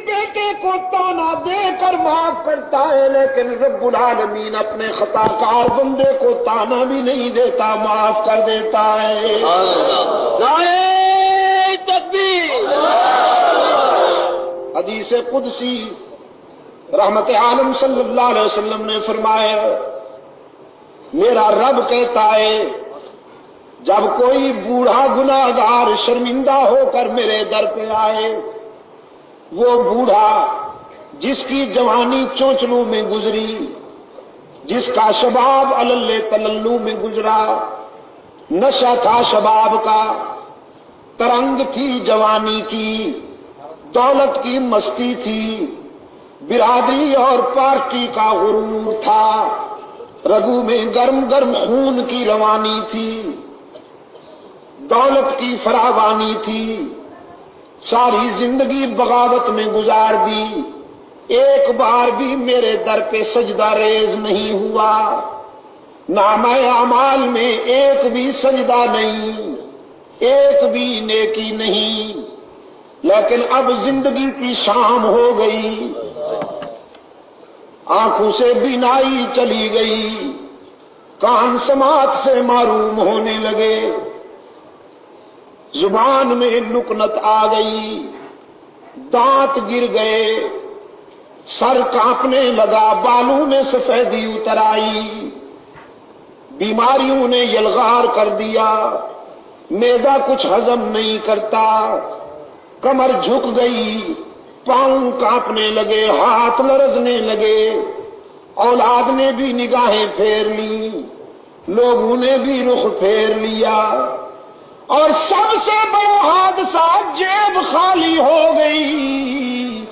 بیٹے کو تانا دے کر معاف کرتا ہے، لیکن رب العالمین اپنے خطا کار بندے کو تانا بھی نہیں دیتا، معاف کر دیتا ہے۔ نعرہ تکبیر۔ حدیث قدسی رحمت عالم صلی اللہ علیہ وسلم نے فرمایا، میرا رب کہتا ہے جب کوئی بوڑھا گناہگار شرمندہ ہو کر میرے در پہ آئے، وہ بوڑھا جس کی جوانی چونچلوں میں گزری، جس کا شباب علل تللو میں گزرا، نشہ تھا شباب کا، ترنگ تھی جوانی کی، دولت کی مستی تھی، برادری اور پارٹی کا غرور تھا، رگوں میں گرم گرم خون کی روانی تھی، دولت کی فراوانی تھی، ساری زندگی بغاوت میں گزار دی، ایک بار بھی میرے در پہ سجدہ ریز نہیں ہوا، نامہ اعمال میں ایک بھی سجدہ نہیں، ایک بھی نیکی نہیں، لیکن اب زندگی کی شام ہو گئی، آنکھوں سے بینائی چلی گئی، کان سماعت سے معروم ہونے لگے، زبان میں لکنت آ گئی، دانت گر گئے، سر کانپنے لگا، بالوں میں سفیدی اتر آئی، بیماریوں نے یلغار کر دیا، معدہ کچھ ہضم نہیں کرتا، کمر جھک گئی، پاؤں کانپنے لگے، ہاتھ لرزنے لگے، اولاد نے بھی نگاہیں پھیر لی، لوگوں نے بھی رخ پھیر لیا، اور سب سے بڑا حادثہ جیب خالی ہو گئی۔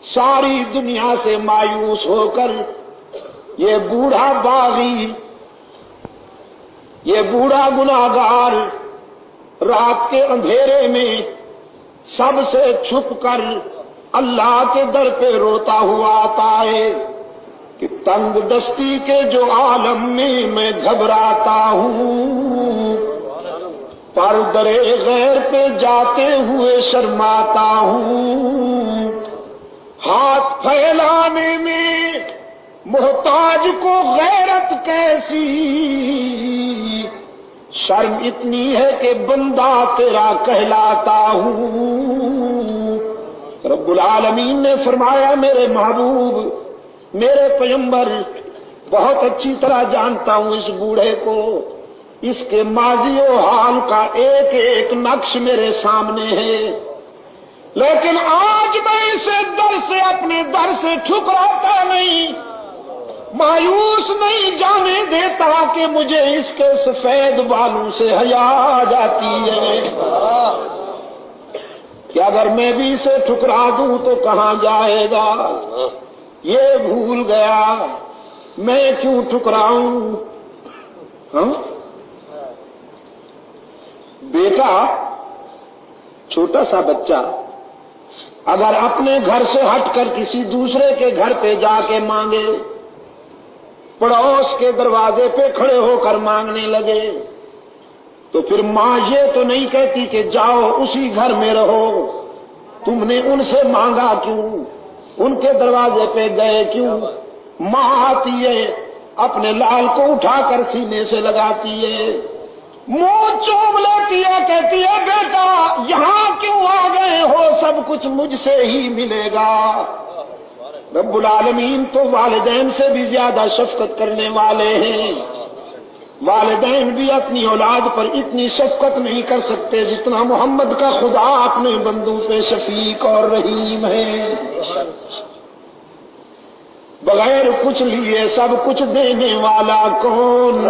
ساری دنیا سے مایوس ہو کر یہ بوڑھا باغی، یہ بوڑھا گناہگار رات کے اندھیرے میں سب سے چھپ کر اللہ کے در پہ روتا ہوا آتا ہے کہ تنگ دستی کے جو عالم میں گھبراتا ہوں، پر درے غیر پہ جاتے ہوئے شرماتا ہوں، ہاتھ پھیلانے میں محتاج کو غیرت کیسی، شرم اتنی ہے کہ بندہ تیرا کہلاتا ہوں۔ رب العالمین نے فرمایا میرے محبوب، میرے پیغمبر بہت اچھی طرح جانتا ہوں اس بوڑھے کو، اس کے ماضی و حال کا ایک ایک نقش میرے سامنے ہے، لیکن آج میں اسے در سے اپنے در سے ٹھکراتا نہیں، مایوس نہیں جانے دیتا کہ مجھے اس کے سفید بالوں سے حیا آ جاتی ہے کہ اگر میں بھی اسے ٹھکرا دوں تو کہاں جائے گا، یہ بھول گیا میں کیوں ٹھکراؤں۔ بیٹا، چھوٹا سا بچہ اگر اپنے گھر سے ہٹ کر کسی دوسرے کے گھر پہ جا کے مانگے، پڑوس کے دروازے پہ کھڑے ہو کر مانگنے لگے، تو پھر ماں یہ تو نہیں کہتی کہ جاؤ اسی گھر میں رہو، تم نے ان سے مانگا کیوں، ان کے دروازے پہ گئے کیوں؟ ماں آتی ہے، اپنے لال کو اٹھا کر سینے سے لگاتی ہے، منہ چوم لیتی ہے، کہتی ہے بیٹا یہاں کیوں آ گئے ہو، سب کچھ مجھ سے ہی ملے گا۔ رب العالمین تو والدین سے بھی زیادہ شفقت کرنے والے ہیں، والدین بھی اپنی اولاد پر اتنی شفقت نہیں کر سکتے جتنا محمد کا خدا اپنے بندوں پہ شفیق اور رحیم ہے۔ بغیر کچھ لیے سب کچھ دینے والا کون؟